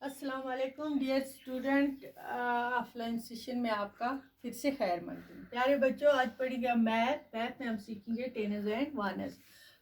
अस्सलाम वालेकुम dear student, offline session में आपका फिर से खैर मकदम। प्यारे बच्चों, आज पढ़ेंगे मैथ में हम सीखेंगे टेनस एंड वनस।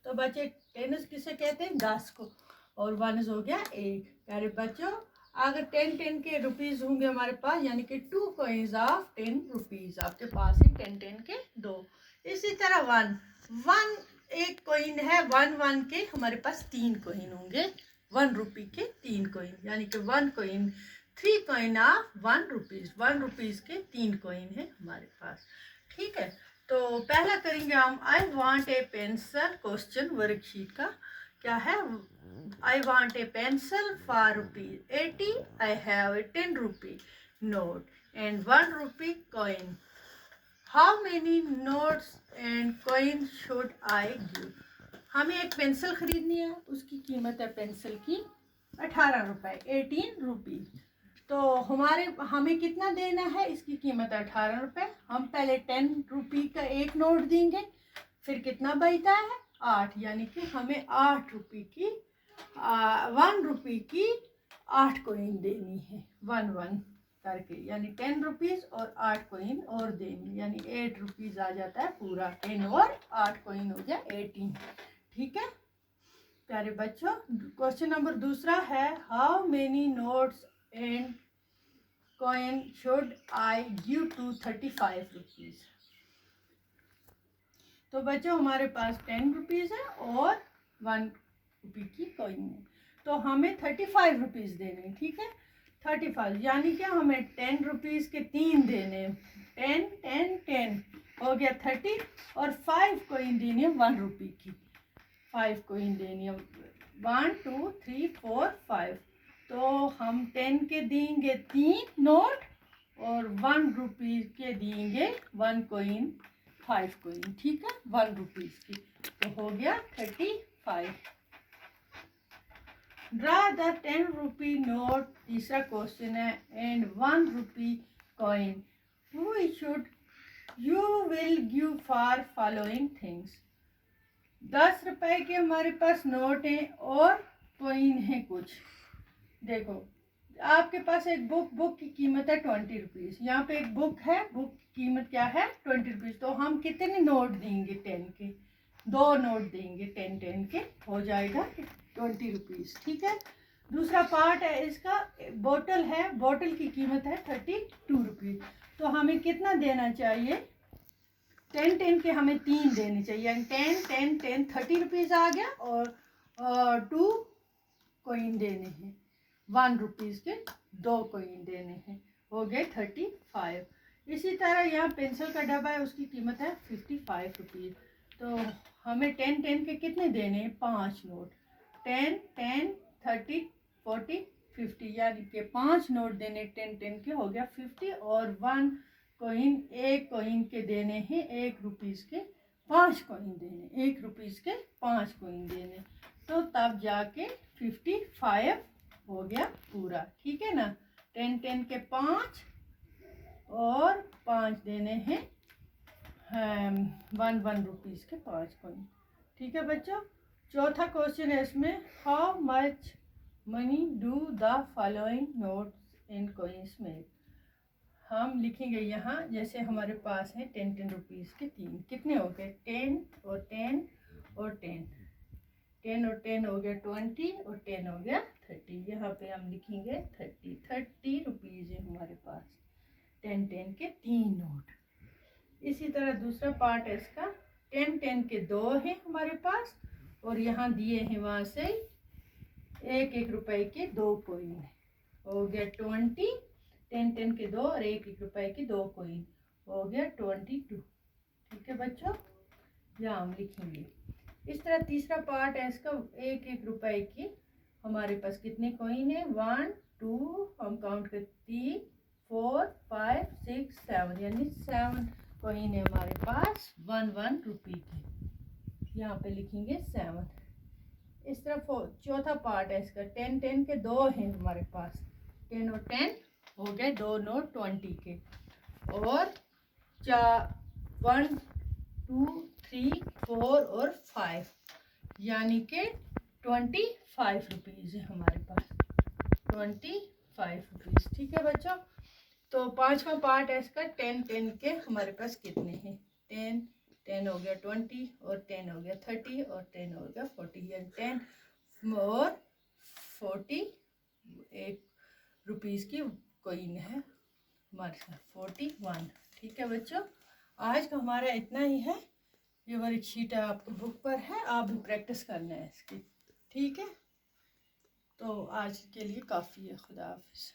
तो बच्चे, टेनस किसे कहते हैं? 10 को, और वनस हो गया 1। प्यारे बच्चों, अगर 10 के रुपीज़ होंगे हमारे पास, यानी कि 2 कॉइन्स ऑफ 10 रुपीज़ आपके पास है, 10 के 2। इसी तरह वन एक कॉइन है, वन के हमारे पास 3 कॉइन होंगे। 1 रुपी के 3 कॉइन, यानी कि 1 coin 3 coin of 1 rupees. 1 rupees के 3 कॉइन है हमारे पास। ठीक है, तो पहला करेंगे हम I want a pencil. Question worksheet का क्या है? I want a pencil for ₹80। I have a 10 rupee note and 1 rupee coin. How many notes and coin should I give? हमें एक पेंसिल खरीदनी है, उसकी कीमत है पेंसिल की 18 रुपये, 18 रुपीज़। तो हमें कितना देना है? इसकी कीमत है 18 रुपये। हम पहले 10 रुपी का एक नोट देंगे, फिर कितना बचता है? 8, यानी कि हमें 8 रुपी की 1 रुपी की 8 कॉइन देनी है, 1 करके, यानी 10 रुपीज़ और 8 कॉइन और देनी, यानी 8 रुपीज़ आ जाता है पूरा। 10 और 8 कॉइन हो गया 18। ठीक है प्यारे बच्चों, क्वेश्चन नंबर दूसरा है how many notes and coin should I give to 35 rupees. तो बच्चों, हमारे पास 10 रुपीज़ है और 1 रुपी की कॉइन है, तो हमें 35 रुपीज़ देने। ठीक है, 35 यानी कि हमें 10 रुपीज़ के 3 देने, 10 10 10 हो गया 30, और 5 कॉइन देनी है 1 रुपी की। 5 कॉइन देनी है, 1 2 3 4 5। तो हम 10 के देंगे 3 नोट और 1 रुपी के देंगे 1 कॉइन, 5 कॉइन। ठीक है, 1 रुपीज़ की, तो हो गया 35। ड्रा द 10 रुपी नोट, तीसरा क्वेश्चन है, and 1 rupee coin you will give for following things. 10 रुपए के हमारे पास नोट हैं और कॉइन है कुछ। देखो, आपके पास एक बुक की कीमत है 20 रुपीज़। यहाँ पे एक बुक है, बुक की कीमत क्या है? 20 रुपीज़। तो हम कितने नोट देंगे? 10 के 2 नोट देंगे, 10 के हो जाएगा 20 रुपीज़। ठीक है, दूसरा पार्ट है इसका, बोतल है, बोतल की कीमत है 32 रुपीज़। तो हमें कितना देना चाहिए? 10 के हमें 3 देने चाहिए, यानी 10 10 10 30 रुपीज़ आ गया, और 2 कॉइन देने हैं, 1 रुपीज़ के 2 कॉइन देने हैं, हो गए 35। इसी तरह यहाँ पेंसिल का डब्बा है, उसकी कीमत है 55 रुपीज़। तो हमें 10 10 के कितने देने हैं? 5 नोट, 10 10 30 40 50, यानी कि 5 नोट देने 10 10 के, हो गया 50, और 1 कॉइन, एक कॉइन के देने हैं 1 रुपीज़ के 5 कॉइन देने, 1 रुपीज़ के 5 कॉइन देने, तो तब जाके 55 हो गया पूरा। ठीक है ना, 10 10 के 5 और 5 देने हैं 1 रुपीज़ के 5 कॉइन। ठीक है बच्चों, चौथा क्वेश्चन है इसमें, how much money do the following notes and coins make. हम लिखेंगे यहाँ, जैसे हमारे पास है 10 10 रुपीज़ के 3, कितने हो गए? 10 और 10 और 10, 10 और 10 हो गया 20, और 10 हो गया 30। यहाँ पे हम लिखेंगे 30 रुपीज़ है हमारे पास, 10 10 के 3 नोट। इसी तरह दूसरा पार्ट है इसका, 10 10 के 2 हैं हमारे पास, और यहाँ दिए हैं वहाँ से 1 रुपए के 2 कॉइन, हो गया 20। 10 10 के 2 और 1 रुपए के 2 कॉइन, हो गया 22। ठीक है बच्चों, यहाँ हम लिखेंगे। इस तरह तीसरा पार्ट है इसका, 1 रुपए की हमारे पास कितने कॉइन है? 1 2, हम काउंट करते 3 4 5 6 7, यानी 7 कॉइन है हमारे पास 1 रुपी की, यहाँ पे लिखेंगे 7। इस तरह चौथा पार्ट है इसका, 10 10 के 2 हैं हमारे पास, 10 और 10 हो गए 2 नोट 20 के, और 1 2 3 4 और 5, यानी कि 25 रुपीज़ है हमारे पास। 25 रुपीज़। ठीक है बच्चों, तो 5वां पार्ट है इसका 10 के हमारे पास कितने हैं? 10 हो गया 20 और 10 हो गया 30 और 10 हो गया 40 या 10 और 48 रुपीज़ की कोइन है हमारे साथ 41। ठीक है बच्चों, आज का हमारा इतना ही है। ये वर्कशीट आपकी बुक पर है, आप भी प्रैक्टिस करना है इसकी। ठीक है, तो आज के लिए काफ़ी है। खुदा हाफिज़।